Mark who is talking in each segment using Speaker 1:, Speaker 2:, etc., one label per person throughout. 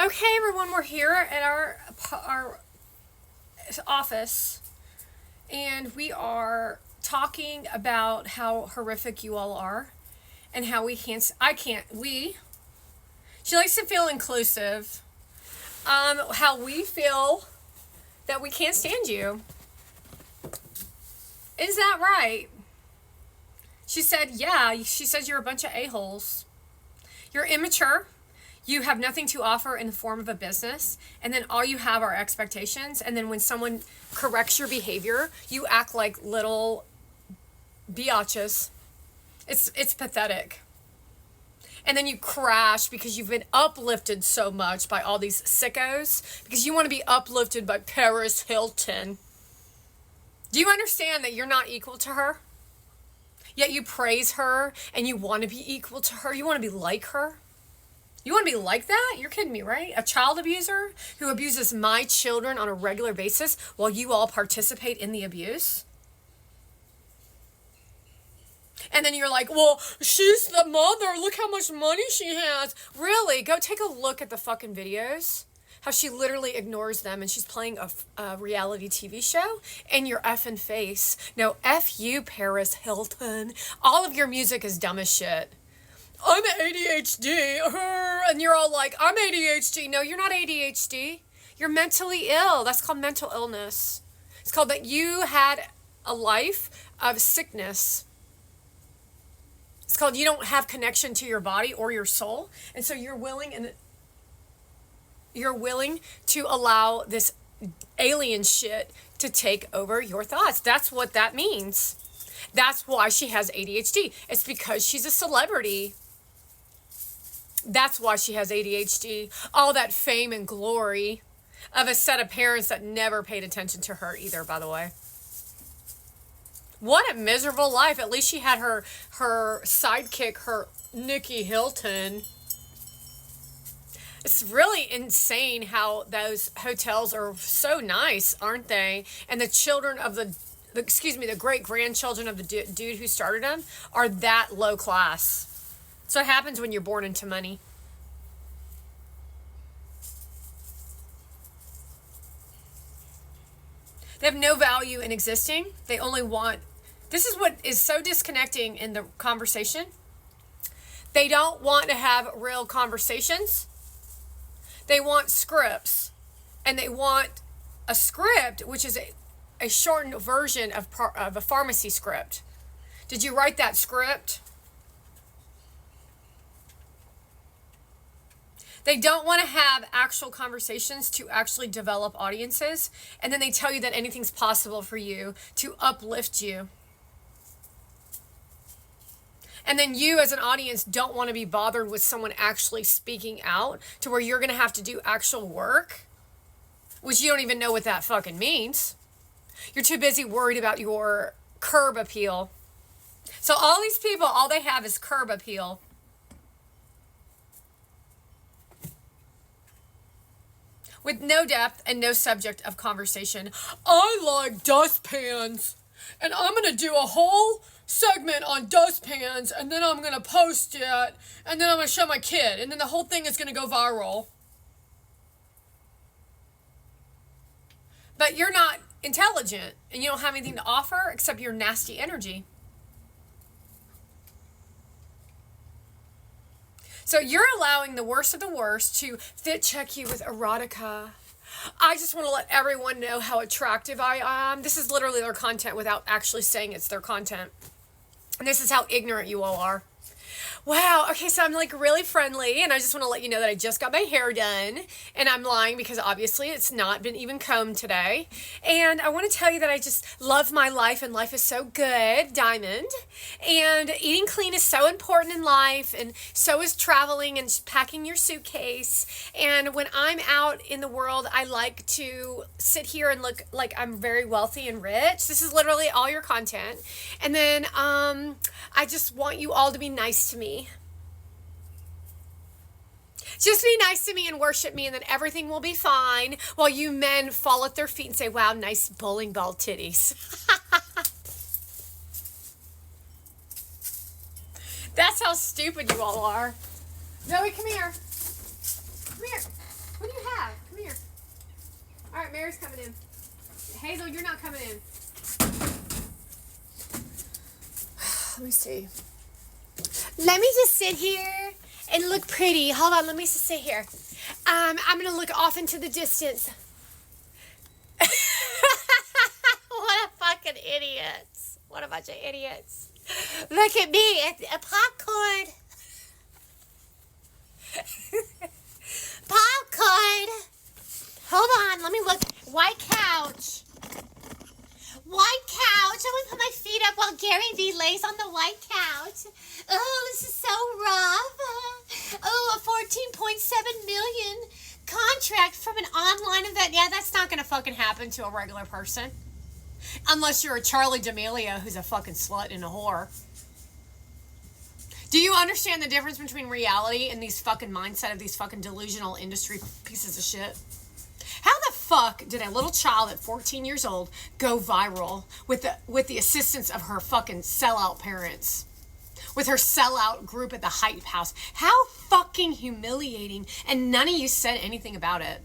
Speaker 1: Okay, everyone, we're here at our office, and we are talking about how horrific you all are, and how we can't. I can't. We. She likes to feel inclusive. How we feel that we can't stand you. Is that right? She said, yeah. She says you're a bunch of a-holes. You're immature. You have nothing to offer in the form of a business, and then all you have are expectations, and then when someone corrects your behavior, you act like little biatches. It's pathetic. And then you crash because you've been uplifted so much by all these sickos, because you want to be uplifted by Paris Hilton. Do you understand that you're not equal to her? Yet you praise her, and you want to be equal to her. You want to be like her. You want to be like that? You're kidding me, right? A child abuser who abuses my children on a regular basis while you all participate in the abuse? And then you're like, well, she's the mother. Look how much money she has. Really? Go take a look at the fucking videos. How she literally ignores them and she's playing a reality TV show in your effing face. No, F you, Paris Hilton. All of your music is dumb as shit. I'm ADHD, and you're all like, I'm ADHD. No, you're not ADHD. You're mentally ill. That's called mental illness. It's called that you had a life of sickness. It's called you don't have connection to your body or your soul, and so you're willing to allow this alien shit to take over your thoughts. That's what that means. That's why she has ADHD. It's because she's a celebrity. That's why she has ADHD. All that fame and glory of a set of parents that never paid attention to her either, by the way. What a miserable life. At least she had her sidekick, her Nikki Hilton. It's really insane how those hotels are so nice, aren't they? And the children of the great-grandchildren of the dude who started them are that low class. So it happens when you're born into money. They have no value in existing. They only want... This is what is so disconnecting in the conversation. They don't want to have real conversations. They want scripts. And they want a script, which is a shortened version of a pharmacy script. Did you write that script? They don't want to have actual conversations to actually develop audiences. And then they tell you that anything's possible for you to uplift you. And then you as an audience don't want to be bothered with someone actually speaking out to where you're going to have to do actual work, which you don't even know what that fucking means. You're too busy worried about your curb appeal. So all these people, all they have is curb appeal. With no depth and no subject of conversation. I like dustpans, and I'm going to do a whole segment on dustpans, and then I'm going to post it, and then I'm going to show my kid, and then the whole thing is going to go viral. But you're not intelligent, and you don't have anything to offer except your nasty energy. So you're allowing the worst of the worst to fit check you with erotica. I just want to let everyone know how attractive I am. This is literally their content without actually saying it's their content. And this is how ignorant you all are. Wow, okay, so I'm like really friendly, and I just want to let you know that I just got my hair done, and I'm lying because obviously it's not been even combed today. And I want to tell you that I just love my life, and life is so good, Diamond. And eating clean is so important in life, and so is traveling and packing your suitcase. And when I'm out in the world, I like to sit here and look like I'm very wealthy and rich. This is literally all your content. And then I just want you all to be nice to me. Just be nice to me and worship me, and then everything will be fine, while you men fall at their feet and say, wow, nice bowling ball titties. That's how stupid you all are. Zoe, come here. Come here. Claire's coming in. Hazel, you're not coming in. Let me see. Let me just sit here and look pretty. Hold on, let me just sit here. I'm going to look off into the distance. What a fucking idiots. What a bunch of idiots. Look at me, a popcorn. Popcorn. Hold on, let me look. White couch. White couch. I'm going to put my feet up while Gary Vee lays on the white couch. Oh, this is so rough. Oh, a 14.7 million contract from an online event. Yeah, that's not going to fucking happen to a regular person. Unless you're a Charli D'Amelio who's a fucking slut and a whore. Do you understand the difference between reality and these fucking mindset of these fucking delusional industry pieces of shit? How the fuck did a little child at 14 years old go viral with the assistance of her fucking sellout parents? With her sellout group at the Hype House? How fucking humiliating, and none of you said anything about it.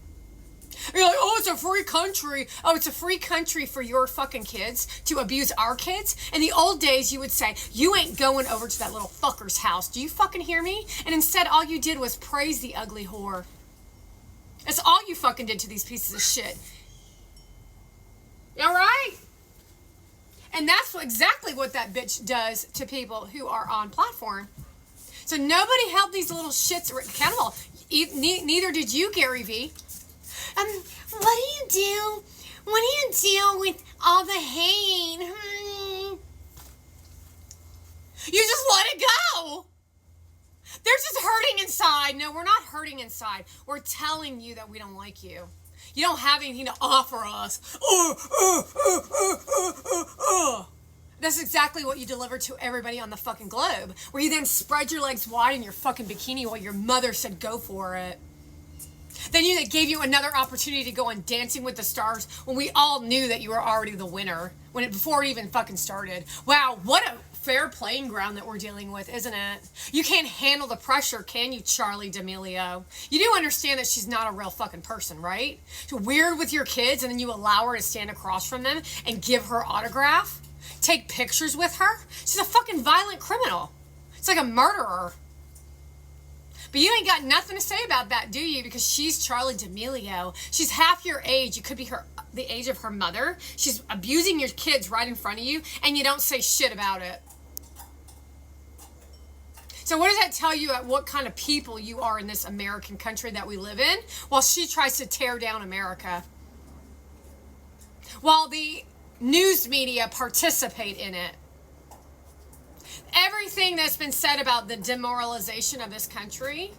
Speaker 1: You're like, oh, it's a free country. Oh, it's a free country for your fucking kids to abuse our kids? In the old days, you would say, you ain't going over to that little fucker's house. Do you fucking hear me? And instead, all you did was praise the ugly whore. That's all you fucking did to these pieces of shit. All right? And that's exactly what that bitch does to people who are on platform. So nobody held these little shits accountable. Neither did you, Gary Vee. What do you do? What do you do with all the hate? You just let it go. They're just hurting inside. No, we're not hurting inside. We're telling you that we don't like you. You don't have anything to offer us. That's exactly what you deliver to everybody on the fucking globe. Where you then spread your legs wide in your fucking bikini while your mother said go for it. Then they gave you another opportunity to go on Dancing with the Stars when we all knew that you were already the winner before it even fucking started. Wow, what a fair playing ground that we're dealing with, isn't it? You can't handle the pressure, can you, Charli D'Amelio? You do understand that she's not a real fucking person, right? You're weird with your kids and then you allow her to stand across from them and give her autograph? Take pictures with her? She's a fucking violent criminal. It's like a murderer. But you ain't got nothing to say about that, do you? Because she's Charli D'Amelio. She's half your age. You could be the age of her mother. She's abusing your kids right in front of you, and you don't say shit about it. So what does that tell you at what kind of people you are in this American country that we live in? While she tries to tear down America. While the news media participate in it. Everything that's been said about the demoralization of this country,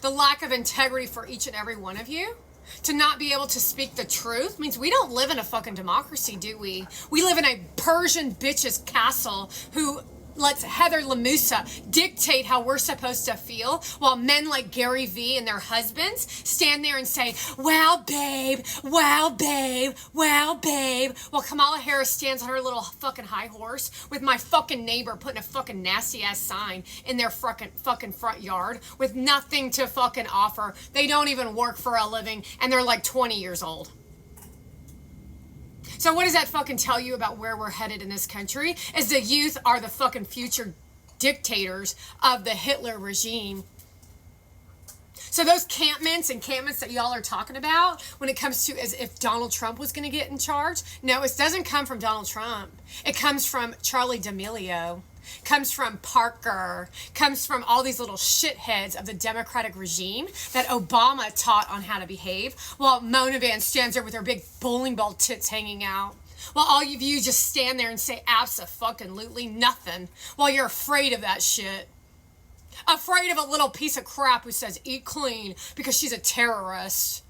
Speaker 1: the lack of integrity for each and every one of you, to not be able to speak the truth means we don't live in a fucking democracy, do we? We live in a Persian bitch's castle who lets Heather Lamusa dictate how we're supposed to feel while men like Gary Vee and their husbands stand there and say, wow, babe, wow, babe, wow, babe, while Kamala Harris stands on her little fucking high horse with my fucking neighbor putting a fucking nasty ass sign in their fucking front yard with nothing to fucking offer. They don't even work for a living and they're like 20 years old. So what does that fucking tell you about where we're headed in this country? Is the youth are the fucking future dictators of the Hitler regime. So those encampments that y'all are talking about when it comes to as if Donald Trump was going to get in charge, no, it doesn't come from Donald Trump. It comes from Charli D'Amelio. Comes from Parker, comes from all these little shitheads of the Democratic regime that Obama taught on how to behave, while Mona Van stands there with her big bowling ball tits hanging out, while all of you just stand there and say abso-fucking-lutely nothing, while you're afraid of that shit. Afraid of a little piece of crap who says eat clean because she's a terrorist.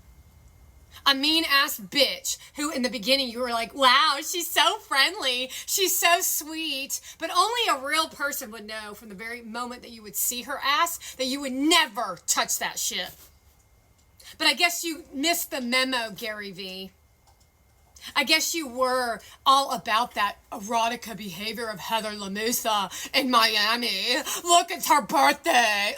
Speaker 1: A mean-ass bitch who in the beginning you were like, wow, she's so friendly. She's so sweet. But only a real person would know from the very moment that you would see her ass that you would never touch that shit. But I guess you missed the memo, Gary Vee. I guess you were all about that erotica behavior of Heather Lamusa in Miami. Look, it's her birthday.